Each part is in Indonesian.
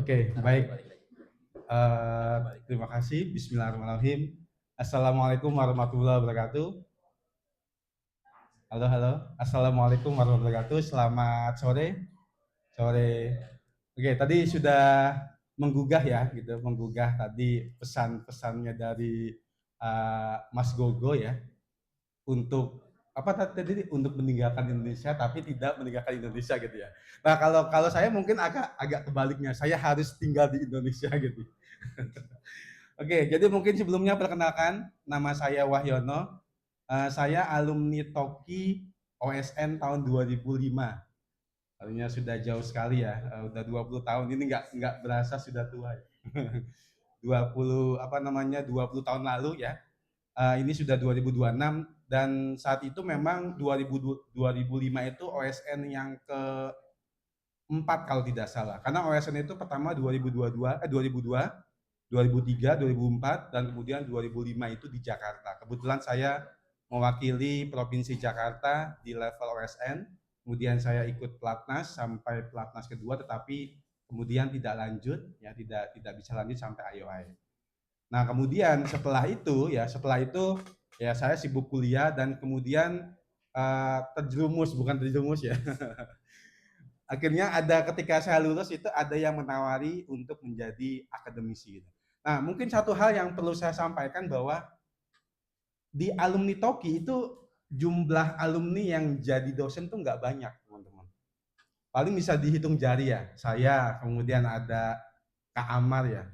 Oke, baik. Terima kasih. Bismillahirrahmanirrahim. Assalamualaikum warahmatullahi wabarakatuh. Halo, halo. Assalamualaikum warahmatullahi wabarakatuh. Selamat sore. Sore. Oke, tadi sudah menggugah ya, gitu. Menggugah tadi pesan-pesannya dari Mas Gogo ya, untuk apa tadi untuk meninggalkan Indonesia tapi tidak meninggalkan Indonesia gitu ya. Nah, kalau kalau saya mungkin agak kebaliknya. Saya harus tinggal di Indonesia gitu. Oke, jadi mungkin sebelumnya perkenalkan, nama saya Wahyono. Saya alumni Toki OSN tahun 2005. Artinya sudah jauh sekali ya, udah 20 tahun. Ini nggak berasa sudah tua ya. 20 apa namanya 20 tahun lalu ya. Ini sudah 2026 dan saat itu memang 2005 itu OSN yang keempat kalau tidak salah. Karena OSN itu pertama 2022 2002, 2003, 2004 dan kemudian 2005 itu di Jakarta. Kebetulan saya mewakili Provinsi Jakarta di level OSN. Kemudian saya ikut pelatnas sampai pelatnas kedua, tetapi kemudian tidak lanjut, ya tidak bisa lanjut sampai IOI. Nah kemudian setelah itu ya saya sibuk kuliah dan kemudian bukan terjerumus ya. Akhirnya ada ketika saya lulus itu ada yang menawari untuk menjadi akademisi. Nah mungkin satu hal yang perlu saya sampaikan bahwa di alumni Toki itu jumlah alumni yang jadi dosen tuh nggak banyak teman-teman. Paling bisa dihitung jari ya. Saya, kemudian ada Kak Amar ya.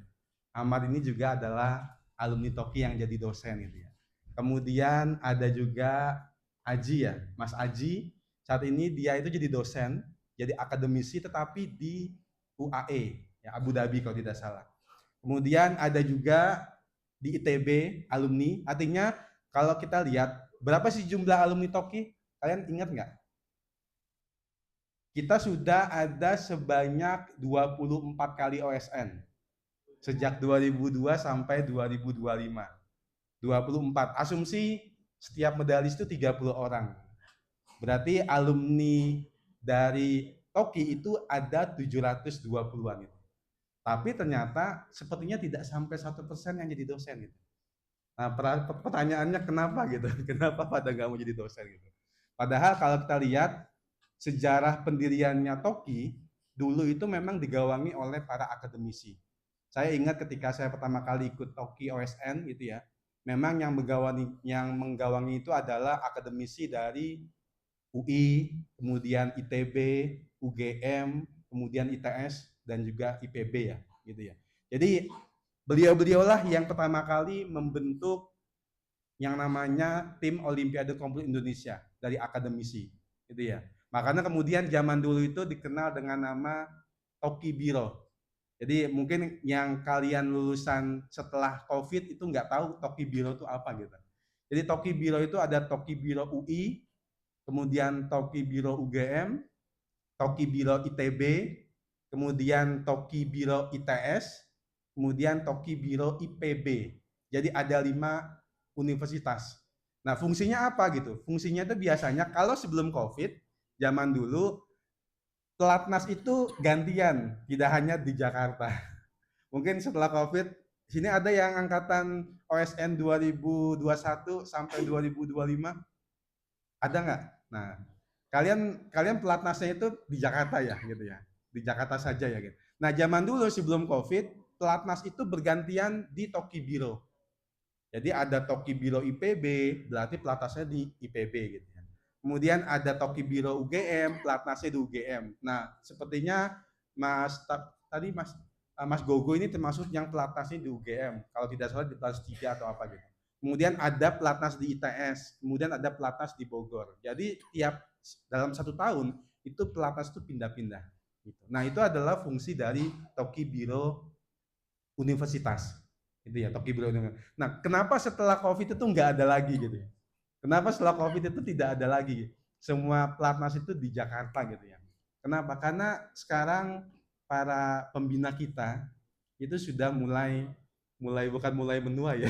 Amar ini juga adalah alumni Toki yang jadi dosen gitu ya. Kemudian ada juga Aji ya, Mas Aji. Saat ini dia itu jadi dosen, jadi akademisi tetapi di UAE, ya Abu Dhabi kalau tidak salah. Kemudian ada juga di ITB alumni, artinya kalau kita lihat berapa sih jumlah alumni Toki? Kalian ingat nggak? Kita sudah ada sebanyak 24 kali OSN sejak 2002 sampai 2025. 24. Asumsi setiap medalis itu 30 orang. Berarti alumni dari Toki itu ada 720-an itu. Tapi ternyata sepertinya tidak sampai 1% yang jadi dosen gitu. Nah, pertanyaannya kenapa gitu? Kenapa pada nggak mau jadi dosen gitu? Padahal kalau kita lihat sejarah pendiriannya Toki dulu itu memang digawangi oleh para akademisi. Saya ingat ketika saya pertama kali ikut Toki OSN gitu ya, memang yang menggawangi itu adalah akademisi dari UI, kemudian ITB, UGM, kemudian ITS dan juga IPB ya, gitu ya. Jadi beliau-beliaulah yang pertama kali membentuk yang namanya tim Olimpiade Komputer Indonesia dari akademisi, gitu ya. Makanya kemudian zaman dulu itu dikenal dengan nama Toki Biro. Jadi mungkin yang kalian lulusan setelah COVID itu nggak tahu Toki Biro itu apa gitu. Jadi Toki Biro itu ada Toki Biro UI, kemudian Toki Biro UGM, Toki Biro ITB, kemudian Toki Biro ITS, kemudian Toki Biro IPB. Jadi ada 5 universitas. Nah fungsinya apa gitu? Fungsinya itu biasanya kalau sebelum COVID, zaman dulu pelatnas itu gantian, tidak hanya di Jakarta. Mungkin setelah COVID, sini ada yang angkatan OSN 2021 sampai 2025, ada nggak? Nah, kalian kalian pelatnasnya itu di Jakarta ya, gitu ya, di Jakarta saja ya, gitu. Nah, zaman dulu sebelum COVID, pelatnas itu bergantian di Toki Biro. Jadi ada Toki Biro IPB, berarti pelatnasnya di IPB gitu ya. Kemudian ada Toki Biro UGM, pelatnasnya di UGM. Nah, sepertinya tadi Mas Gogo ini termasuk yang pelatnasnya di UGM. Kalau tidak salah di pelatnas 3 atau apa gitu. Kemudian ada pelatnas di ITS, kemudian ada pelatnas di Bogor. Jadi dalam 1 tahun itu pelatnas itu pindah-pindah. Gitu. Nah itu adalah fungsi dari Toki Biro Universitas. Itu ya Toki Biro Universitas. Nah kenapa setelah COVID itu nggak ada lagi gitu ya? Kenapa setelah COVID itu tidak ada lagi? Semua pelatnas itu di Jakarta gitu ya. Kenapa? Karena sekarang para pembina kita itu sudah mulai mulai bukan mulai menua ya,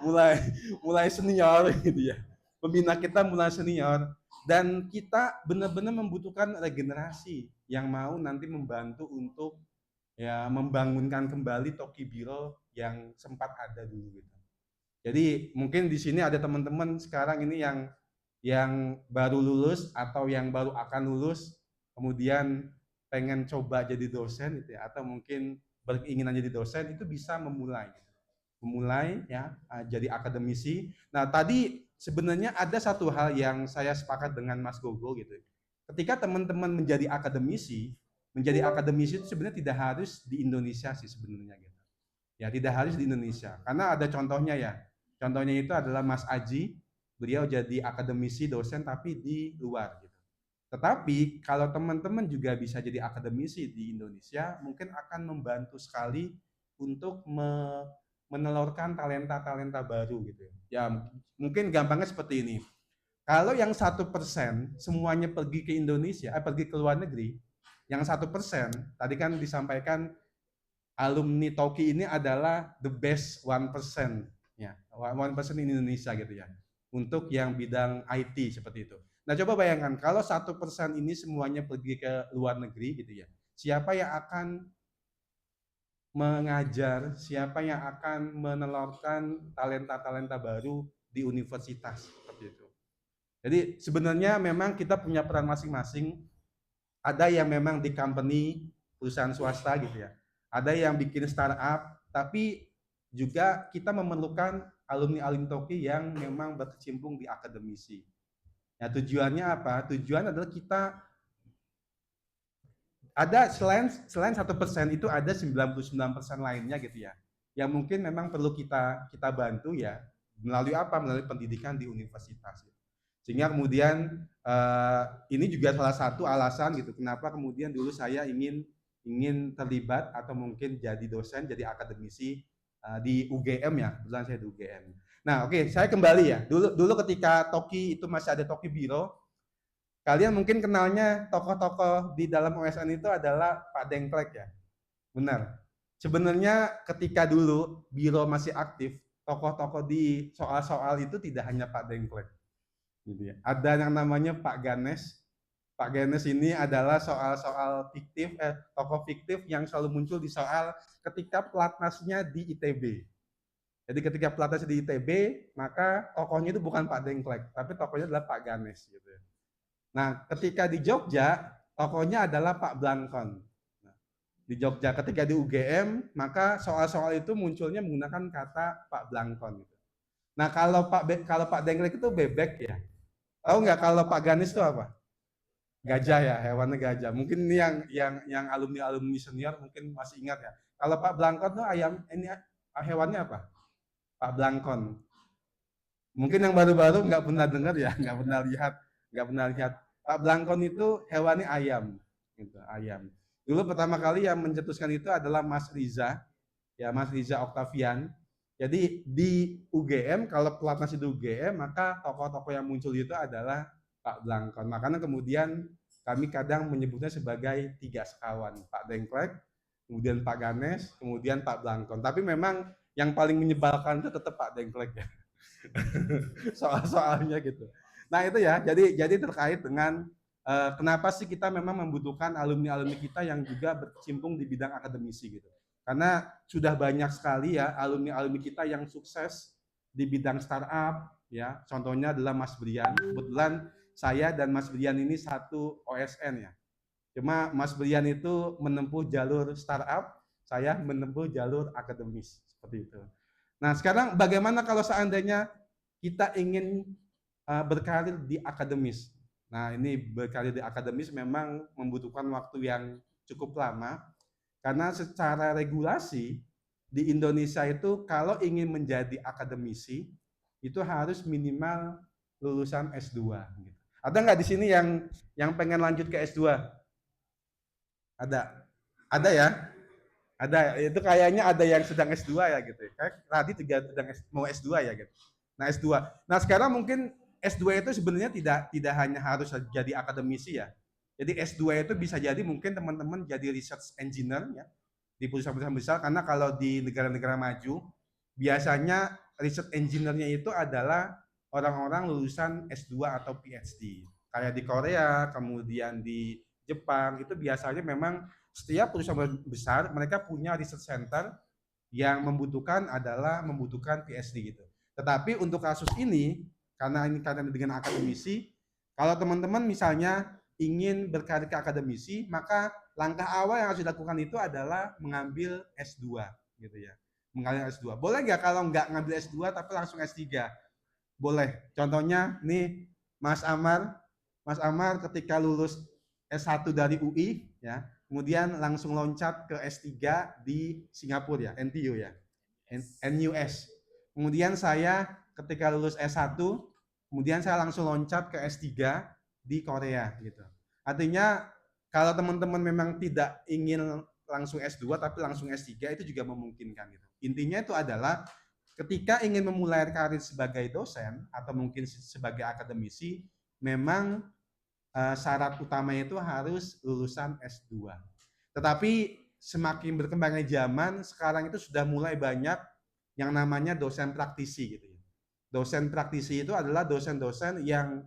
mulai mulai senior gitu ya. Pembina kita mulai senior dan kita benar-benar membutuhkan regenerasi yang mau nanti membantu untuk ya membangunkan kembali Toki Biro yang sempat ada dulu gitu. Jadi mungkin di sini ada teman-teman sekarang ini yang baru lulus atau yang baru akan lulus, kemudian pengen coba jadi dosen gitu ya, atau mungkin berkeinginan jadi dosen, itu bisa memulai ya, jadi akademisi. Nah tadi sebenarnya ada satu hal yang saya sepakat dengan Mas Gogo gitu. Ketika teman-teman menjadi akademisi itu sebenarnya tidak harus di Indonesia sih sebenarnya gitu. Ya tidak harus di Indonesia, karena ada contohnya ya. Contohnya itu adalah Mas Aji, beliau jadi akademisi dosen tapi di luar gitu. Tetapi kalau teman-teman juga bisa jadi akademisi di Indonesia, mungkin akan membantu sekali untuk menelurkan talenta-talenta baru gitu. Ya mungkin gampangnya seperti ini. Kalau yang 1% semuanya pergi ke Indonesia, pergi ke luar negeri, yang 1% tadi kan disampaikan alumni Toki ini adalah the best 1%, ya, 1% in Indonesia gitu ya, untuk yang bidang IT seperti itu. Nah coba bayangkan kalau 1% ini semuanya pergi ke luar negeri gitu ya, siapa yang akan mengajar, siapa yang akan menelurkan talenta-talenta baru di universitas seperti itu. Jadi sebenarnya memang kita punya peran masing-masing. Ada yang memang di company perusahaan swasta gitu ya. Ada yang bikin startup, tapi juga kita memerlukan alumni-alumni Toki yang memang berkecimpung di akademisi. Nah, tujuannya apa? Tujuan adalah kita ada selain 1% itu ada 99% lainnya gitu ya. Yang mungkin memang perlu kita bantu ya melalui apa? Melalui pendidikan di universitas. Sehingga kemudian ini juga salah satu alasan gitu kenapa kemudian dulu saya ingin terlibat atau mungkin jadi dosen, jadi akademisi di UGM ya, kebetulan saya di UGM. Nah, oke, saya kembali ya. Dulu ketika Toki itu masih ada Toki Biro, kalian mungkin kenalnya tokoh-tokoh di dalam OSN itu adalah Pak Dengklek ya. Benar. Sebenarnya ketika dulu Biro masih aktif, tokoh-tokoh di soal-soal itu tidak hanya Pak Dengklek. Gitu ya. Ada yang namanya Pak Ganes. Pak Ganes ini adalah soal-soal fiktif, tokoh fiktif yang selalu muncul di soal ketika pelatnasnya di ITB. Jadi ketika pelatnasnya di ITB, maka tokohnya itu bukan Pak Dengklek, tapi tokohnya adalah Pak Ganes. Gitu. Nah, ketika di Jogja, tokohnya adalah Pak Blankon. Nah, di Jogja, ketika di UGM, maka soal-soal itu munculnya menggunakan kata Pak Blankon. Gitu. Nah, kalau Pak Dengklek itu bebek ya. Tahu nggak kalau Pak Ganis itu apa? Gajah ya, hewannya gajah. Mungkin ini yang alumni senior mungkin masih ingat ya. Kalau Pak Blankon tuh ayam ini hewannya apa? Pak Blankon. Mungkin yang baru-baru nggak pernah dengar ya, nggak pernah lihat. Pak Blankon itu hewannya ayam, gitu, ayam. Dulu pertama kali yang mencetuskan itu adalah Mas Riza, ya Mas Riza Octavian. Jadi di UGM, kalau pelatnas di UGM, maka tokoh-tokoh yang muncul itu adalah Pak Blankon. Makanya kemudian kami kadang menyebutnya sebagai tiga sekawan, Pak Dengklek, kemudian Pak Ganes, kemudian Pak Blankon. Tapi memang yang paling menyebalkan itu tetap Pak Dengklek ya. Soal-soalnya gitu. Nah itu ya, jadi terkait dengan kenapa sih kita memang membutuhkan alumni-alumni kita yang juga berkecimpung di bidang akademisi gitu. Karena sudah banyak sekali ya alumni-alumni kita yang sukses di bidang startup ya. Contohnya adalah Mas Brian. Kebetulan saya dan Mas Brian ini satu OSN ya. Cuma Mas Brian itu menempuh jalur startup, saya menempuh jalur akademis seperti itu. Nah, sekarang bagaimana kalau seandainya kita ingin berkarir di akademis? Nah, ini berkarir di akademis memang membutuhkan waktu yang cukup lama karena secara regulasi di Indonesia itu kalau ingin menjadi akademisi itu harus minimal lulusan S2 gitu. Ada nggak di sini yang pengen lanjut ke S2? Ada. Ada ya? Ada, itu kayaknya ada yang sedang S2 ya gitu. Kayak tadi juga sedang mau S2 ya gitu. Nah, S2. Nah, sekarang mungkin S2 itu sebenarnya tidak hanya harus jadi akademisi ya. Jadi S2 itu bisa jadi mungkin teman-teman jadi research engineer ya di perusahaan-perusahaan besar karena kalau di negara-negara maju biasanya research engineer-nya itu adalah orang-orang lulusan S2 atau PhD. Kayak di Korea, kemudian di Jepang itu biasanya memang setiap perusahaan besar mereka punya research center yang membutuhkan PhD gitu. Tetapi untuk kasus ini karena dengan akademisi, kalau teman-teman misalnya ingin berkarir ke akademisi, maka langkah awal yang harus dilakukan itu adalah mengambil S2 gitu ya. Mengambil S2. Boleh nggak kalau nggak ngambil S2 tapi langsung S3? Boleh. Contohnya nih Mas Amar, Mas Amar ketika lulus S1 dari UI ya, kemudian langsung loncat ke S3 di Singapura ya, NTU ya. NUS. Kemudian saya ketika lulus S1, kemudian saya langsung loncat ke S3 di Korea gitu. Artinya kalau teman-teman memang tidak ingin langsung S2 tapi langsung S3 itu juga memungkinkan gitu. Intinya itu adalah ketika ingin memulai karir sebagai dosen atau mungkin sebagai akademisi, memang syarat utamanya itu harus lulusan S2. Tetapi semakin berkembangnya zaman, sekarang itu sudah mulai banyak yang namanya dosen praktisi gitu ya. Dosen praktisi itu adalah dosen-dosen yang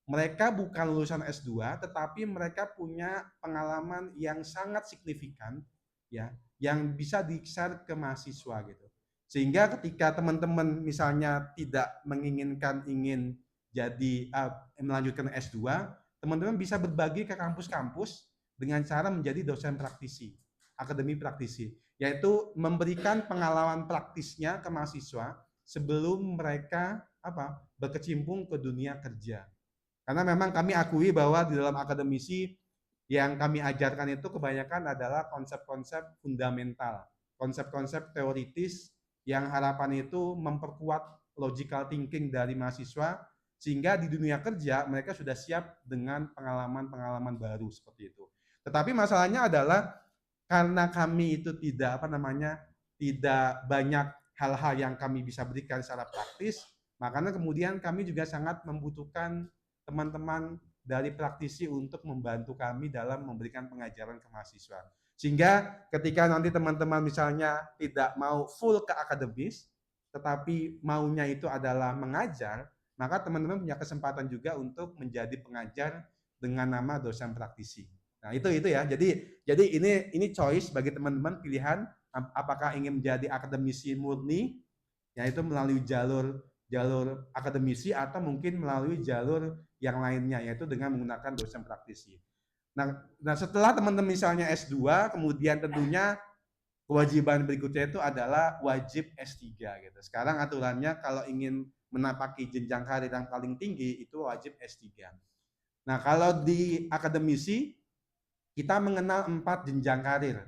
mereka bukan lulusan S2 tetapi mereka punya pengalaman yang sangat signifikan ya, yang bisa di-share ke mahasiswa gitu. Sehingga ketika teman-teman misalnya tidak menginginkan jadi melanjutkan S2, teman-teman bisa berbagi ke kampus-kampus dengan cara menjadi dosen praktisi, akademi praktisi, yaitu memberikan pengalaman praktisnya ke mahasiswa sebelum mereka berkecimpung ke dunia kerja. Karena memang kami akui bahwa di dalam akademisi yang kami ajarkan itu kebanyakan adalah konsep-konsep fundamental, konsep-konsep teoritis yang harapan itu memperkuat logical thinking dari mahasiswa sehingga di dunia kerja mereka sudah siap dengan pengalaman-pengalaman baru seperti itu. Tetapi masalahnya adalah karena kami itu tidak banyak hal-hal yang kami bisa berikan secara praktis, makanya kemudian kami juga sangat membutuhkan teman-teman dari praktisi untuk membantu kami dalam memberikan pengajaran ke mahasiswa. Sehingga ketika nanti teman-teman misalnya tidak mau full ke akademis, tetapi maunya itu adalah mengajar, maka teman-teman punya kesempatan juga untuk menjadi pengajar dengan nama dosen praktisi. Nah, itu ya. Jadi ini choice bagi teman-teman, pilihan apakah ingin menjadi akademisi murni yaitu melalui jalur akademisi atau mungkin melalui jalur yang lainnya yaitu dengan menggunakan dosen praktisi. Nah setelah teman-teman misalnya S2, kemudian tentunya kewajiban berikutnya itu adalah wajib S3 gitu. Sekarang aturannya kalau ingin menapaki jenjang karir yang paling tinggi itu wajib S3. Nah, kalau di akademisi kita mengenal 4 jenjang karir.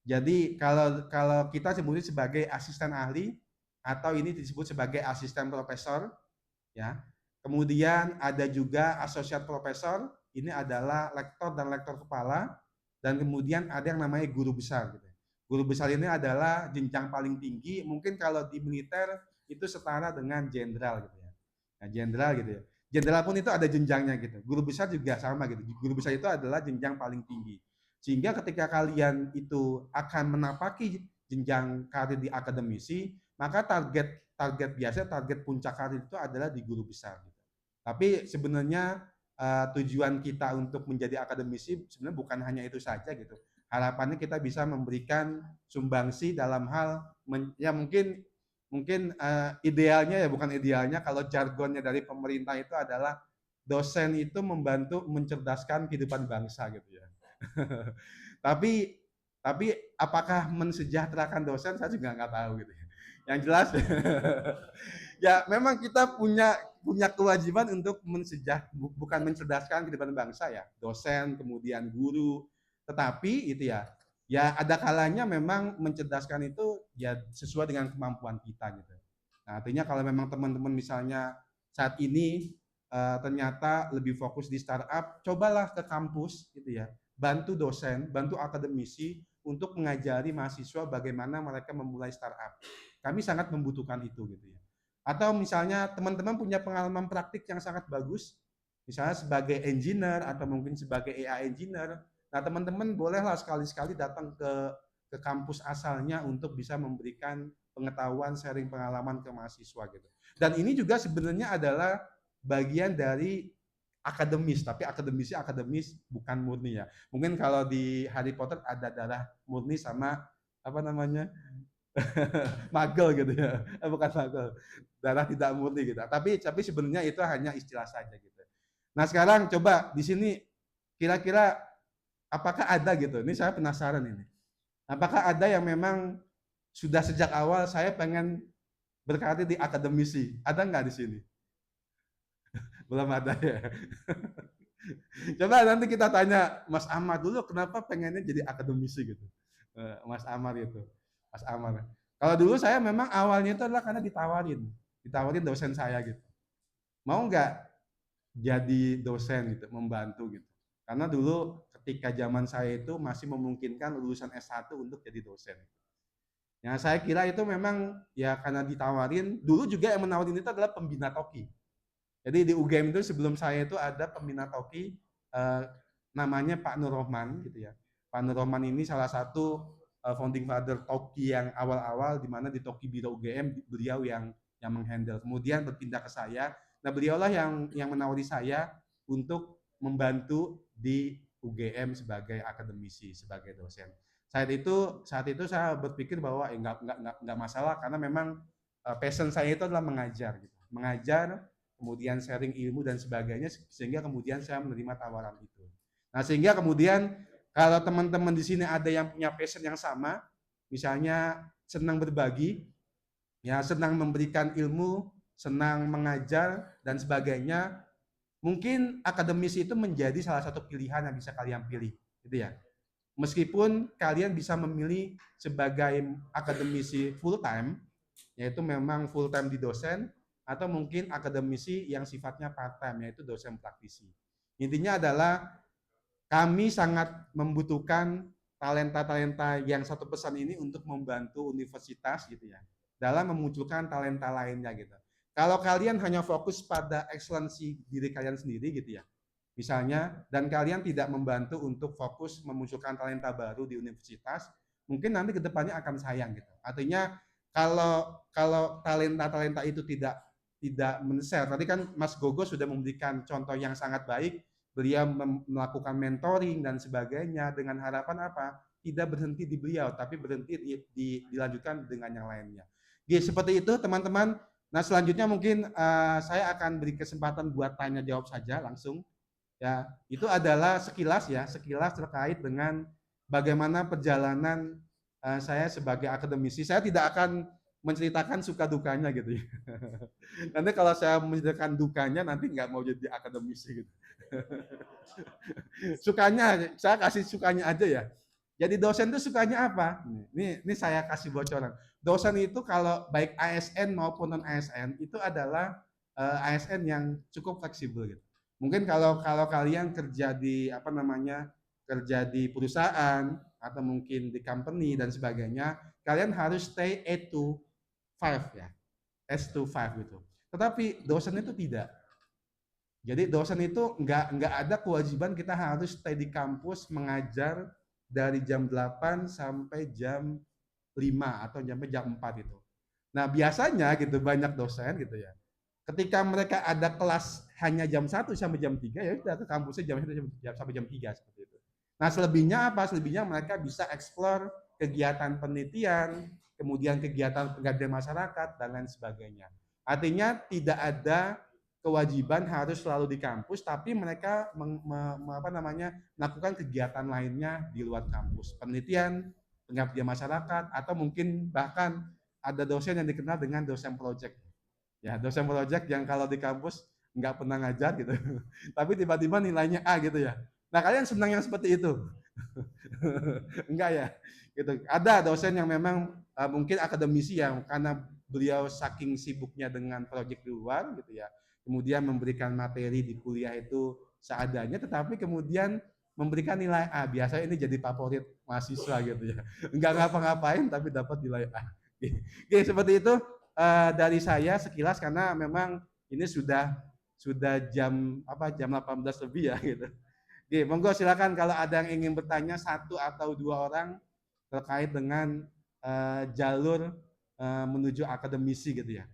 Jadi kalau kita sebutnya sebagai asisten ahli atau ini disebut sebagai asisten profesor ya. Kemudian ada juga associate profesor, ini adalah lektor dan lektor kepala, dan kemudian ada yang namanya guru besar gitu. Guru besar ini adalah jenjang paling tinggi, mungkin kalau di militer itu setara dengan jenderal gitu ya. Nah, jenderal gitu ya. Jenderal pun itu ada jenjangnya gitu. Guru besar juga sama gitu. Guru besar itu adalah jenjang paling tinggi. Sehingga ketika kalian itu akan menapaki jenjang karir di akademisi, maka target puncak karir itu adalah di guru besar gitu. Tapi sebenarnya tujuan kita untuk menjadi akademisi sebenarnya bukan hanya itu saja gitu. Harapannya kita bisa memberikan sumbangsi dalam hal ya mungkin idealnya ya bukan idealnya kalau jargonnya dari pemerintah itu adalah dosen itu membantu mencerdaskan kehidupan bangsa gitu ya. tapi apakah mensejahterakan dosen saya juga nggak tahu gitu. Yang jelas ya memang kita punya kewajiban untuk bukan mencerdaskan kehidupan bangsa ya, dosen kemudian guru, tetapi itu ya ada kalanya memang mencerdaskan itu ya sesuai dengan kemampuan kita gitu. Nah, artinya kalau memang teman-teman misalnya saat ini ternyata lebih fokus di startup, cobalah ke kampus gitu ya. Bantu dosen, bantu akademisi untuk mengajari mahasiswa bagaimana mereka memulai startup. Kami sangat membutuhkan itu gitu ya. Atau misalnya teman-teman punya pengalaman praktik yang sangat bagus, misalnya sebagai engineer atau mungkin sebagai AI engineer. Nah, teman-teman bolehlah sekali-sekali datang ke kampus asalnya untuk bisa memberikan pengetahuan, sharing pengalaman ke mahasiswa gitu. Dan ini juga sebenarnya adalah bagian dari akademis, tapi akademis bukan murni ya. Mungkin kalau di Harry Potter ada darah murni sama apa namanya magel gitu ya, bukan magel, darah tidak murni gitu. Tapi sebenarnya itu hanya istilah saja gitu. Nah sekarang coba di sini kira-kira apakah ada gitu? Ini saya penasaran ini. Apakah ada yang memang sudah sejak awal saya pengen berkarir di akademisi? Ada nggak di sini? Belum ada ya. Coba nanti kita tanya Mas Amar dulu kenapa pengennya jadi akademisi gitu. Mas Amar itu. Mas Amar. Kalau dulu saya memang awalnya itu adalah karena ditawarin dosen saya gitu. Mau nggak jadi dosen gitu, membantu gitu. Karena dulu ketika zaman saya itu masih memungkinkan lulusan S1 untuk jadi dosen. Yang saya kira itu memang ya karena ditawarin, dulu juga yang menawarin itu adalah pembina Toki. Jadi di UGM itu sebelum saya itu ada pembina Toki namanya Pak Nur Rohman gitu ya. Pak Nur Rohman ini salah satu founding father Toki yang awal-awal di mana di Toki Biro UGM beliau yang menghandle. Kemudian berpindah ke saya. Nah, beliaulah yang menawari saya untuk membantu di UGM sebagai akademisi, sebagai dosen. Saat itu saya berpikir bahwa enggak masalah karena memang passion saya itu adalah mengajar gitu. Mengajar, kemudian sharing ilmu dan sebagainya sehingga kemudian saya menerima tawaran itu. Nah, sehingga kemudian kalau teman-teman di sini ada yang punya passion yang sama, misalnya senang berbagi, ya senang memberikan ilmu, senang mengajar dan sebagainya, mungkin akademisi itu menjadi salah satu pilihan yang bisa kalian pilih, gitu ya. Meskipun kalian bisa memilih sebagai akademisi full time, yaitu memang full time di dosen, atau mungkin akademisi yang sifatnya part time, yaitu dosen praktisi. Intinya adalah kami sangat membutuhkan talenta-talenta yang satu pesan ini untuk membantu universitas gitu ya, dalam memunculkan talenta lainnya gitu. Kalau kalian hanya fokus pada excellency diri kalian sendiri gitu ya, misalnya, dan kalian tidak membantu untuk fokus memunculkan talenta baru di universitas, mungkin nanti kedepannya akan sayang gitu. Artinya kalau talenta-talenta itu tidak men-share, tadi kan Mas Gogo sudah memberikan contoh yang sangat baik, beliau melakukan mentoring dan sebagainya dengan harapan apa? Tidak berhenti di beliau, tapi berhenti dilanjutkan dengan yang lainnya. Jadi seperti itu teman-teman. Nah selanjutnya mungkin saya akan beri kesempatan buat tanya jawab saja langsung. Ya, itu adalah sekilas terkait dengan bagaimana perjalanan saya sebagai akademisi. Saya tidak akan menceritakan suka dukanya gitu ya. Nanti kalau saya menceritakan dukanya nanti nggak mau jadi akademisi gitu. Sukanya, saya kasih sukanya aja ya. Jadi dosen itu sukanya apa? Ini saya kasih bocoran. Dosen itu kalau baik ASN maupun non ASN itu adalah ASN yang cukup fleksibel gitu. Mungkin kalau kalian kerja di apa namanya kerja di perusahaan atau mungkin di company dan sebagainya, kalian harus stay 8 to 5 ya, S to 5 gitu. Tetapi dosen itu tidak. Jadi dosen itu nggak ada kewajiban kita harus stay di kampus mengajar dari jam 8 sampai jam 5 atau sampai jam 4 itu. Nah, biasanya gitu banyak dosen gitu ya. Ketika mereka ada kelas hanya jam 1 sampai jam 3 ya udah ke kampusnya jam 1 sampai jam 3 seperti itu. Nah, selebihnya apa? Selebihnya mereka bisa explore kegiatan penelitian, kemudian kegiatan pengabdian masyarakat dan lain sebagainya. Artinya tidak ada kewajiban harus selalu di kampus, tapi mereka melakukan kegiatan lainnya di luar kampus, penelitian, pengabdian masyarakat, atau mungkin bahkan ada dosen yang dikenal dengan dosen project. Ya, dosen project yang kalau di kampus nggak pernah ngajar gitu, tapi tiba-tiba nilainya A gitu ya. Nah, kalian senang yang seperti itu? Enggak ya? Gitu. Ada dosen yang memang mungkin akademisi yang karena beliau saking sibuknya dengan proyek di luar gitu ya, kemudian memberikan materi di kuliah itu seadanya, tetapi kemudian memberikan nilai A. Biasanya ini jadi favorit mahasiswa gitu ya. Enggak ngapa-ngapain tapi dapat nilai A. Oke, seperti itu dari saya sekilas karena memang ini sudah jam 18 lebih ya gitu. Oke, monggo silakan kalau ada yang ingin bertanya satu atau dua orang terkait dengan jalur menuju akademisi gitu ya.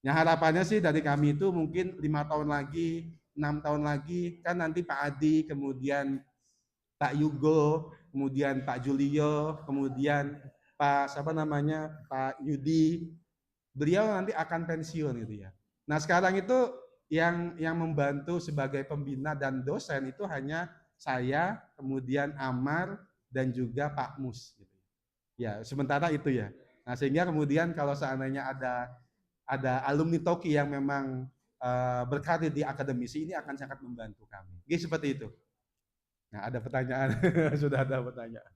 Yang harapannya sih dari kami itu mungkin 5 tahun lagi 6 tahun lagi kan nanti Pak Adi, kemudian Pak Yugo, kemudian Pak Julio, kemudian Pak siapa namanya Pak Yudi, beliau nanti akan pensiun gitu ya. Nah sekarang itu yang membantu sebagai pembina dan dosen itu hanya saya, kemudian Amar dan juga Pak Mus. Gitu. Ya sementara itu ya. Nah sehingga kemudian kalau seandainya ada alumni Toki yang memang berkarir di akademisi ini akan sangat membantu kami. Jadi seperti itu. Nah ada pertanyaan, sudah ada pertanyaan.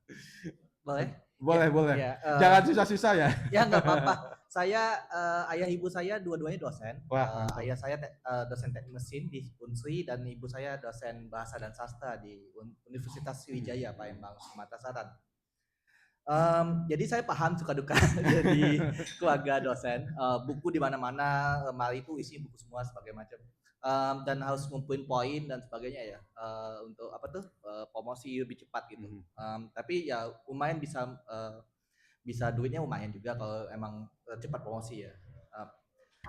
Boleh? Boleh, ya, boleh. Ya, Jangan susah-susah ya. Ya nggak apa-apa. Saya ayah ibu saya dua-duanya dosen. Wah, Ayah saya dosen teknik mesin di Unsri dan ibu saya dosen bahasa dan sastra di Universitas Sriwijaya Palembang, Sumatera Selatan. Jadi saya paham suka duka jadi keluarga dosen. Buku di mana-mana, lemari itu isi buku semua sebagai macam. Dan harus ngumpulin poin dan sebagainya ya untuk apa tuh promosi lebih cepat gitu. Tapi ya lumayan bisa duitnya lumayan juga kalau emang cepat promosi ya.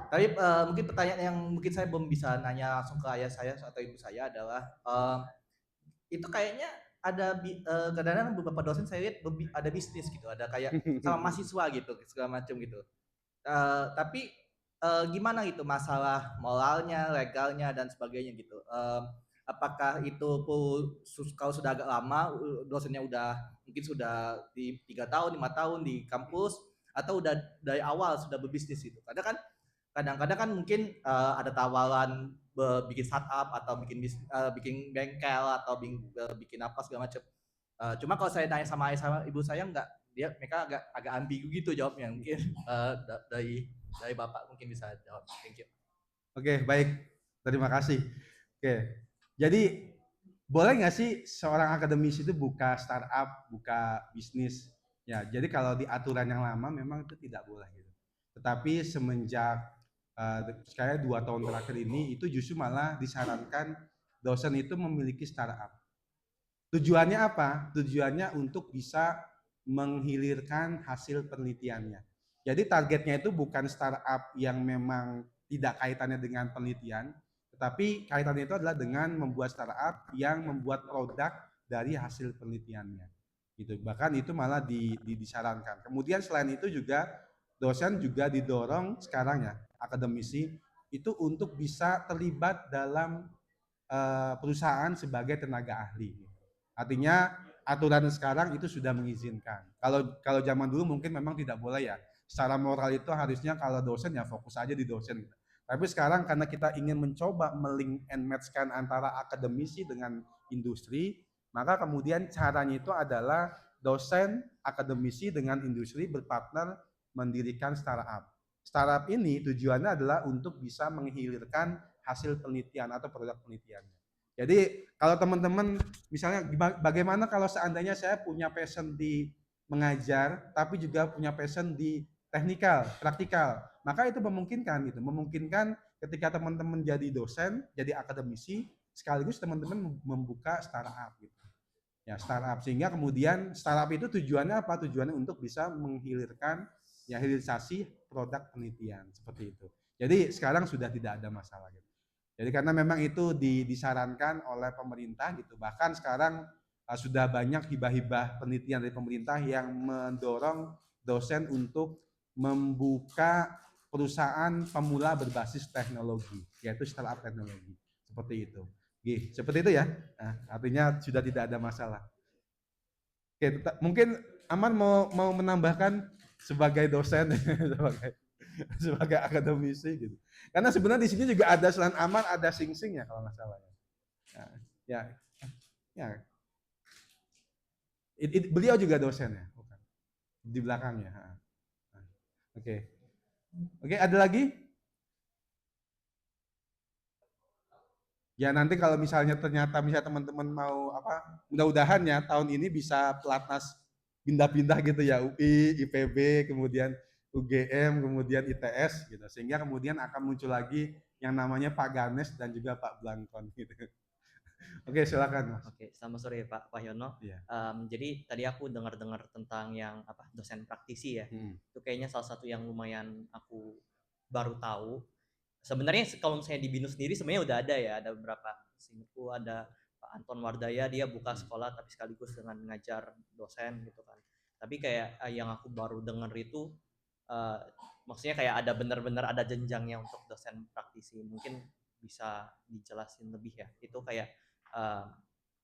Tapi mungkin pertanyaan yang mungkin saya belum bisa nanya langsung ke ayah saya atau ibu saya adalah itu kayaknya ada kadang-kadang beberapa dosen saya lihat ada bisnis gitu, ada kayak sama mahasiswa gitu segala macam gitu. Tapi gimana gitu masalah moralnya, legalnya dan sebagainya gitu. Apakah itu kalau sudah agak lama dosennya udah mungkin sudah di 3 tahun, 5 tahun di kampus atau udah dari awal sudah berbisnis gitu. Kadang-kadang kan mungkin ada tawaran bikin startup atau bikin bengkel atau bikin apa segala macam. Cuma kalau saya tanya sama ibu saya enggak, mereka agak ambigu gitu jawabnya. Mungkin dari Bapak mungkin bisa jawab. Thank you. Oke, baik. Terima kasih. Oke. Jadi boleh nggak sih seorang akademisi itu buka startup, buka bisnis? Ya, jadi kalau di aturan yang lama memang itu tidak boleh gitu. Tetapi semenjak kayak 2 tahun terakhir ini itu justru malah disarankan dosen itu memiliki startup. Tujuannya apa? Tujuannya untuk bisa menghilirkan hasil penelitiannya. Jadi targetnya itu bukan startup yang memang tidak kaitannya dengan penelitian, tetapi kaitannya itu adalah dengan membuat startup yang membuat produk dari hasil penelitiannya. Gitu. Bahkan itu malah disarankan. Kemudian selain itu juga dosen juga didorong sekarang ya, akademisi itu untuk bisa terlibat dalam perusahaan sebagai tenaga ahli. Artinya aturan sekarang itu sudah mengizinkan. Kalau zaman dulu mungkin memang tidak boleh ya. Secara moral itu harusnya kalau dosen ya fokus aja di dosen. Tapi sekarang karena kita ingin mencoba melink and match-kan antara akademisi dengan industri, maka kemudian caranya itu adalah dosen, akademisi dengan industri berpartner mendirikan startup. Startup ini tujuannya adalah untuk bisa menghilirkan hasil penelitian atau produk penelitiannya. Jadi kalau teman-teman misalnya bagaimana kalau seandainya saya punya passion di mengajar tapi juga punya passion di teknikal, praktikal, maka itu memungkinkan gitu. Memungkinkan ketika teman-teman jadi dosen, jadi akademisi, sekaligus teman-teman membuka startup gitu. Ya, startup sehingga kemudian startup itu tujuannya apa? Tujuannya untuk bisa menghilirkan ya hilirisasi produk penelitian seperti itu. Jadi sekarang sudah tidak ada masalah gitu. Jadi karena memang itu disarankan oleh pemerintah gitu. Bahkan sekarang sudah banyak hibah-hibah penelitian dari pemerintah yang mendorong dosen untuk membuka perusahaan pemula berbasis teknologi, yaitu startup teknologi. Seperti itu. Seperti itu ya. Nah, artinya sudah tidak ada masalah. Oke, mungkin Aman mau menambahkan sebagai dosen sebagai akademisi gitu. Karena sebenarnya di sini juga ada selain Aman ada Sing Sing ya kalau nggak salah ya. Ya, ya. Beliau juga dosen ya, bukan? Di belakangnya. Oke. Oke, ada lagi? Ya nanti kalau misalnya ternyata teman-teman mau apa, mudah-mudahan ya tahun ini bisa pelatnas pindah-pindah gitu ya, UI, IPB, kemudian UGM, kemudian ITS gitu. Sehingga kemudian akan muncul lagi yang namanya Pak Ganes dan juga Pak Blankon gitu. Oke, silakan Mas. Oke, selamat sore Pak Wahyono. Iya. Jadi tadi aku dengar-dengar tentang yang apa dosen praktisi ya. Itu kayaknya salah satu yang lumayan aku baru tahu. sebenarnya kalau misalnya di BINUS sendiri sebenarnya udah ada ya, ada beberapa. Seingatku ada Pak Anton Wardaya, dia buka sekolah tapi sekaligus dengan mengajar dosen gitu kan. Tapi kayak yang aku baru denger itu eh, maksudnya kayak ada benar-benar ada jenjangnya untuk dosen praktisi. Mungkin bisa dijelasin lebih ya. Itu kayak eh,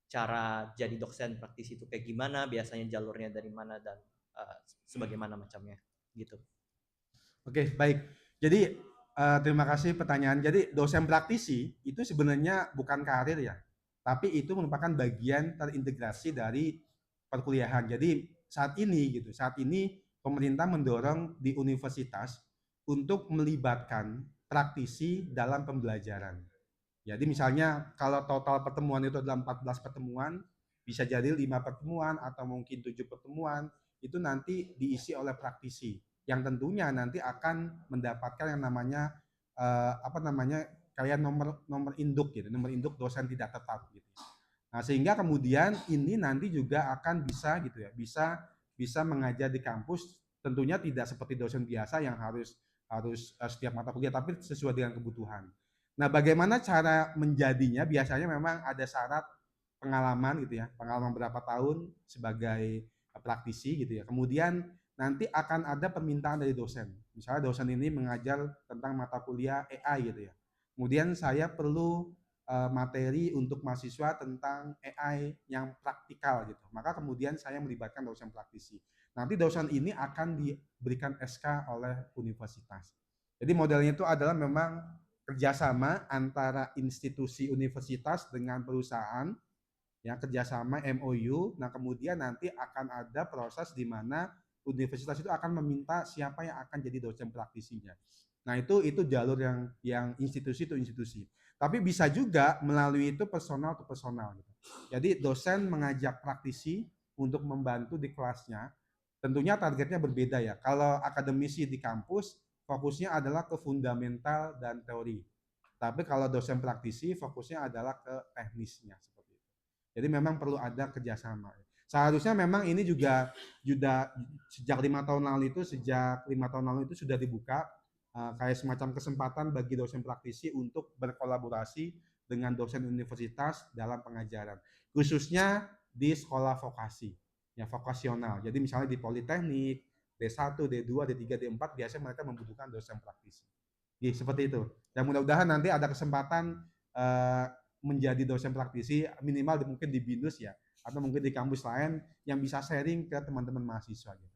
cara jadi dosen praktisi itu kayak gimana, biasanya jalurnya dari mana dan sebagaimana macamnya gitu. Oke, baik. Jadi terima kasih pertanyaan. Jadi dosen praktisi itu sebenarnya bukan karir ya, tapi itu merupakan bagian terintegrasi dari perkuliahan. Jadi saat ini pemerintah mendorong di universitas untuk melibatkan praktisi dalam pembelajaran. Jadi misalnya kalau total pertemuan itu adalah 14 pertemuan, bisa jadi 5 pertemuan atau mungkin 7 pertemuan, itu nanti diisi oleh praktisi yang tentunya nanti akan mendapatkan yang namanya kayak nomor induk gitu, nomor induk dosen tidak tetap gitu. Nah, sehingga kemudian ini nanti juga akan bisa gitu ya, bisa mengajar di kampus, tentunya tidak seperti dosen biasa yang harus harus setiap mata kuliah, tapi sesuai dengan kebutuhan. Nah, bagaimana cara menjadinya? Biasanya memang ada syarat pengalaman gitu ya, pengalaman berapa tahun sebagai praktisi gitu ya. Kemudian nanti akan ada permintaan dari dosen. Misalnya dosen ini mengajar tentang mata kuliah AI gitu ya. Kemudian saya perlu materi untuk mahasiswa tentang AI yang praktikal gitu. Maka kemudian saya melibatkan dosen praktisi. Nanti dosen ini akan diberikan SK oleh universitas. Jadi modelnya itu adalah memang kerjasama antara institusi universitas dengan perusahaan, ya kerjasama MOU. Nah kemudian nanti akan ada proses di mana universitas itu akan meminta siapa yang akan jadi dosen praktisinya. Nah itu jalur yang institusi itu institusi. Tapi bisa juga melalui itu personal to personal. Gitu. Jadi dosen mengajak praktisi untuk membantu di kelasnya. Tentunya targetnya berbeda ya. Kalau akademisi di kampus fokusnya adalah ke fundamental dan teori. Tapi kalau dosen praktisi fokusnya adalah ke teknisnya seperti itu. Jadi memang perlu ada kerjasama. Seharusnya memang ini juga sejak 5 tahun lalu itu sudah dibuka kayak semacam kesempatan bagi dosen praktisi untuk berkolaborasi dengan dosen universitas dalam pengajaran, khususnya di sekolah vokasi, ya vokasional. Jadi misalnya di Politeknik, D1, D2, D3, D4 biasanya mereka membutuhkan dosen praktisi. Jadi seperti itu. Dan mudah-mudahan nanti ada kesempatan menjadi dosen praktisi minimal mungkin di BINUS ya, atau mungkin di kampus lain yang bisa sharing ke teman-teman mahasiswa gitu.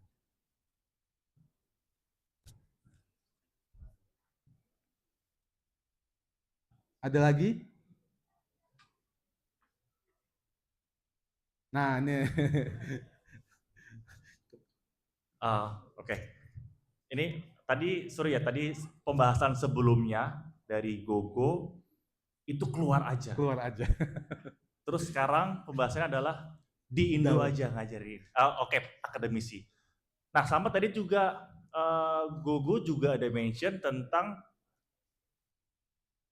Ada lagi? Nah, ini Oke. Ini tadi tadi pembahasan sebelumnya dari Gogo itu keluar aja. keluar aja. Terus sekarang pembahasannya adalah di Indo aja ngajarin. Oke, akademisi. Nah, sama tadi juga Gogo juga ada mention tentang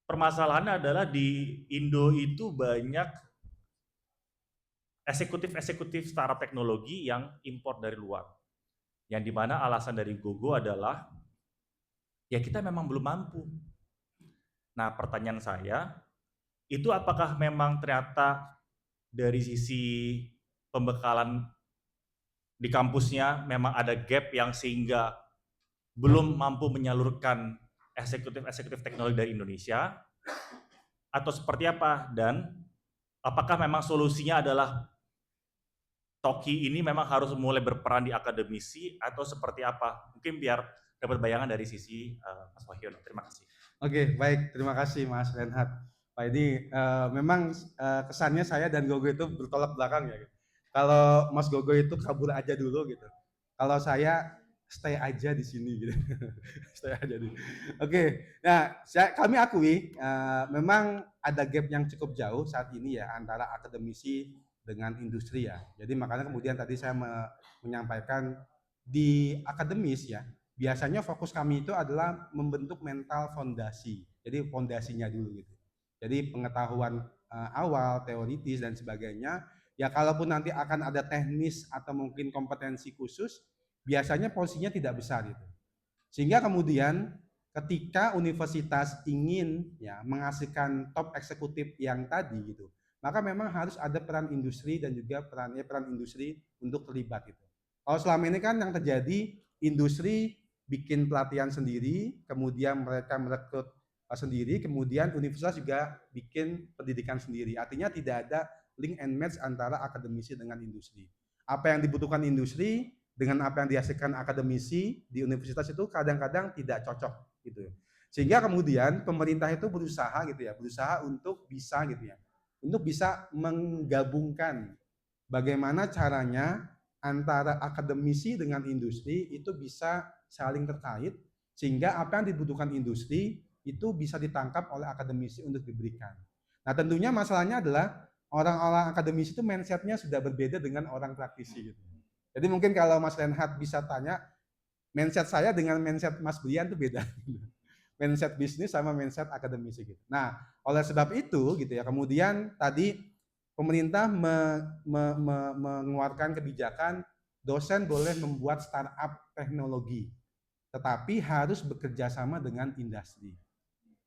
permasalahannya adalah di Indo itu banyak eksekutif startup teknologi yang import dari luar. Yang dimana alasan dari Gogo adalah ya kita memang belum mampu. Nah, pertanyaan saya, itu apakah memang ternyata dari sisi pembekalan di kampusnya memang ada gap yang sehingga belum mampu menyalurkan eksekutif teknologi dari Indonesia, atau seperti apa? Dan apakah memang solusinya adalah Toki ini memang harus mulai berperan di akademisi atau seperti apa? Mungkin biar dapat bayangan dari sisi Mas Wahyono. Terima kasih. Oke, baik. Terima kasih Mas Renhat. Pak ini memang kesannya saya dan Gogo itu bertolak belakang ya. Kalau Mas Gogo itu kabur aja dulu gitu. Kalau saya stay aja di sini gitu. Stay aja di. Oke. Nah, kami akui memang ada gap yang cukup jauh saat ini ya antara akademisi dengan industri ya. Jadi makanya kemudian tadi saya menyampaikan di akademis ya, biasanya fokus kami itu adalah membentuk mental fondasi. Jadi fondasinya dulu gitu. Jadi pengetahuan awal, teoritis dan sebagainya. Ya kalaupun nanti akan ada teknis atau mungkin kompetensi khusus, biasanya porsinya tidak besar gitu. Sehingga kemudian ketika universitas ingin ya menghasilkan top eksekutif yang tadi gitu, maka memang harus ada peran industri dan juga peran industri untuk terlibat gitu. Kalau selama ini kan yang terjadi industri bikin pelatihan sendiri, kemudian mereka merekrut sendiri, kemudian universitas juga bikin pendidikan sendiri. Artinya tidak ada link and match antara akademisi dengan industri. Apa yang dibutuhkan industri dengan apa yang dihasilkan akademisi di universitas itu kadang-kadang tidak cocok gitu. Sehingga kemudian pemerintah itu berusaha gitu ya, berusaha untuk bisa gitu ya, untuk bisa menggabungkan bagaimana caranya antara akademisi dengan industri itu bisa saling terkait sehingga apa yang dibutuhkan industri itu bisa ditangkap oleh akademisi untuk diberikan. Nah tentunya masalahnya adalah orang-orang akademisi itu mindsetnya sudah berbeda dengan orang praktisi gitu. Jadi mungkin kalau Mas Renhat bisa tanya, mindset saya dengan mindset Mas Brian itu beda. Mindset bisnis sama mindset akademisi gitu. Nah, oleh sebab itu gitu ya, kemudian tadi pemerintah mengeluarkan kebijakan dosen boleh membuat startup teknologi, tetapi harus bekerja sama dengan industri.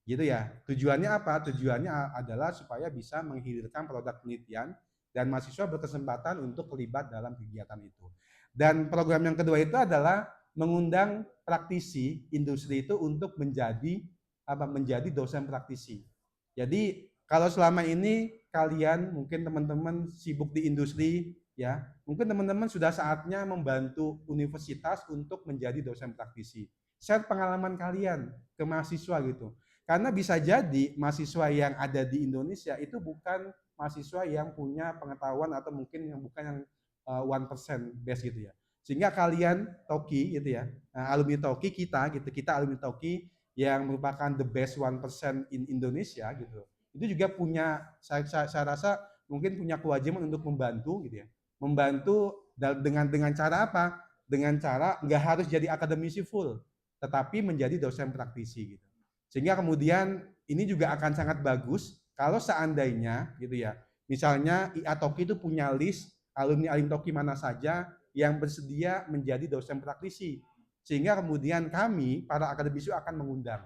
Gitu ya. Tujuannya apa? Tujuannya adalah supaya bisa menghilirkan produk penelitian dan mahasiswa berkesempatan untuk terlibat dalam kegiatan itu. Dan program yang kedua itu adalah mengundang praktisi industri itu untuk menjadi dosen praktisi. Jadi kalau selama ini kalian mungkin teman-teman sibuk di industri ya, mungkin teman-teman sudah saatnya membantu universitas untuk menjadi dosen praktisi. Share pengalaman kalian ke mahasiswa gitu. Karena bisa jadi mahasiswa yang ada di Indonesia itu bukan mahasiswa yang punya pengetahuan atau mungkin yang bukan yang 1% base gitu ya. Sehingga kalian Toki gitu ya, alumni Toki kita alumni Toki yang merupakan the best 1% in Indonesia gitu. Itu juga punya saya rasa mungkin punya kewajiban untuk membantu gitu ya. Membantu dengan cara apa? Dengan cara nggak harus jadi akademisi full, tetapi menjadi dosen praktisi gitu. Sehingga kemudian ini juga akan sangat bagus kalau seandainya gitu ya. Misalnya IA Toki itu punya list alumni Toki mana saja yang bersedia menjadi dosen praktisi. Sehingga kemudian kami para akademisi akan mengundang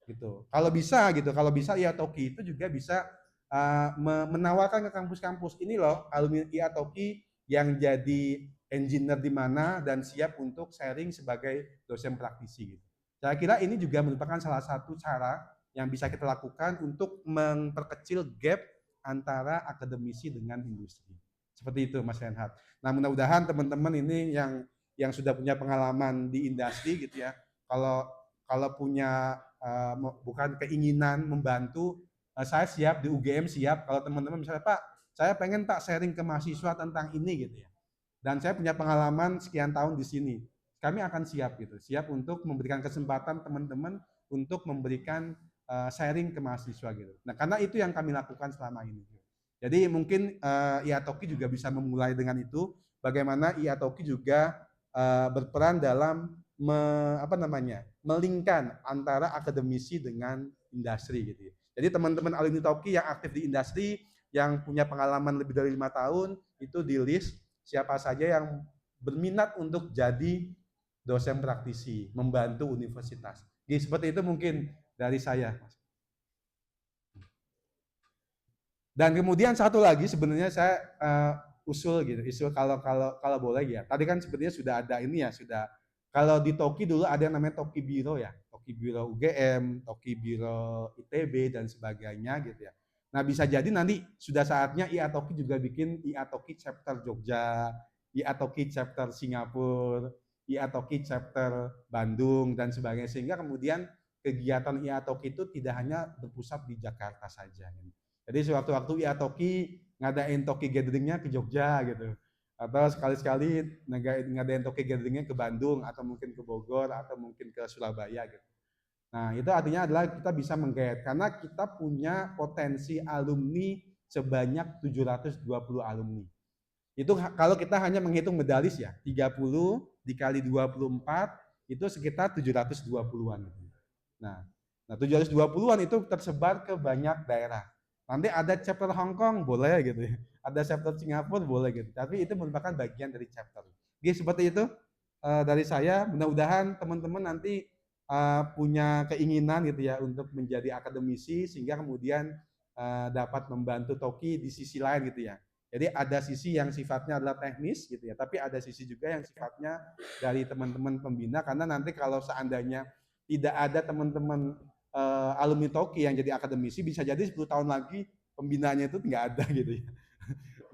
gitu. Kalau bisa IA Toki itu juga bisa menawarkan ke kampus-kampus ini loh alumni IA Toki yang jadi engineer di mana dan siap untuk sharing sebagai dosen praktisi gitu. Saya kira ini juga merupakan salah satu cara yang bisa kita lakukan untuk memperkecil gap antara akademisi dengan industri. Seperti itu Mas Renhat. Nah, mudah-mudahan teman-teman ini yang sudah punya pengalaman di industri gitu ya. Kalau punya bukan keinginan membantu, saya siap di UGM siap. Kalau teman-teman misalnya Pak, saya pengen Pak sharing ke mahasiswa tentang ini gitu ya. Dan saya punya pengalaman sekian tahun di sini. Kami akan siap gitu, siap untuk memberikan kesempatan teman-teman untuk memberikan sharing ke mahasiswa gitu. Nah, karena itu yang kami lakukan selama ini. Jadi mungkin IATOKI juga bisa memulai dengan itu. Bagaimana IATOKI juga berperan dalam melingkan antara akademisi dengan industri gitu. Jadi teman-teman alumni Toki yang aktif di industri, yang punya pengalaman lebih dari 5 tahun, itu di list siapa saja yang berminat untuk jadi dosen praktisi, membantu universitas. Jadi seperti itu mungkin dari saya. Dan kemudian satu lagi sebenarnya saya usul kalau boleh ya. Tadi kan sebenarnya sudah ada ini ya, sudah kalau di Toki dulu ada yang namanya Toki Biro ya, Toki Biro UGM, Toki Biro ITB dan sebagainya gitu ya. Nah, bisa jadi nanti sudah saatnya IA Toki juga bikin IA Toki chapter Jogja, IA Toki chapter Singapura, IA Toki chapter Bandung dan sebagainya, sehingga kemudian kegiatan IA Toki itu tidak hanya berpusat di Jakarta saja. Jadi sewaktu-waktu IA Toki ngadain Toki gatheringnya ke Jogja gitu. Atau sekali-sekali ngadain Toki gatheringnya ke Bandung atau mungkin ke Bogor atau mungkin ke Surabaya gitu. Nah, itu artinya adalah kita bisa menggait karena kita punya potensi alumni sebanyak 720 alumni. Itu kalau kita hanya menghitung medalis ya, 30 dikali 24 itu sekitar 720-an. Nah, 720-an itu tersebar ke banyak daerah. Nanti ada chapter Hong Kong boleh gitu ya. Ada chapter Singapura boleh gitu. Tapi itu merupakan bagian dari chapter. Jadi seperti itu dari saya. Mudah-mudahan teman-teman nanti punya keinginan gitu ya untuk menjadi akademisi sehingga kemudian dapat membantu Toki di sisi lain gitu ya. Jadi ada sisi yang sifatnya adalah teknis gitu ya, tapi ada sisi juga yang sifatnya dari teman-teman pembina karena nanti kalau seandainya tidak ada teman-teman alumni Toki yang jadi akademisi bisa jadi 10 tahun lagi pembinanya itu nggak ada gitu ya.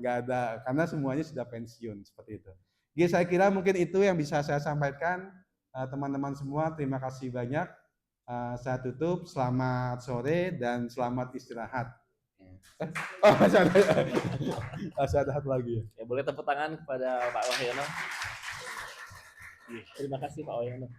Nggak ada karena semuanya sudah pensiun seperti itu. Jadi saya kira mungkin itu yang bisa saya sampaikan teman-teman semua. Terima kasih banyak. Saya tutup. Selamat sore dan selamat istirahat. Oh, masih ada satu lagi. Ya, boleh tepuk tangan kepada Pak Wahyono. Terima kasih Pak Wahyono.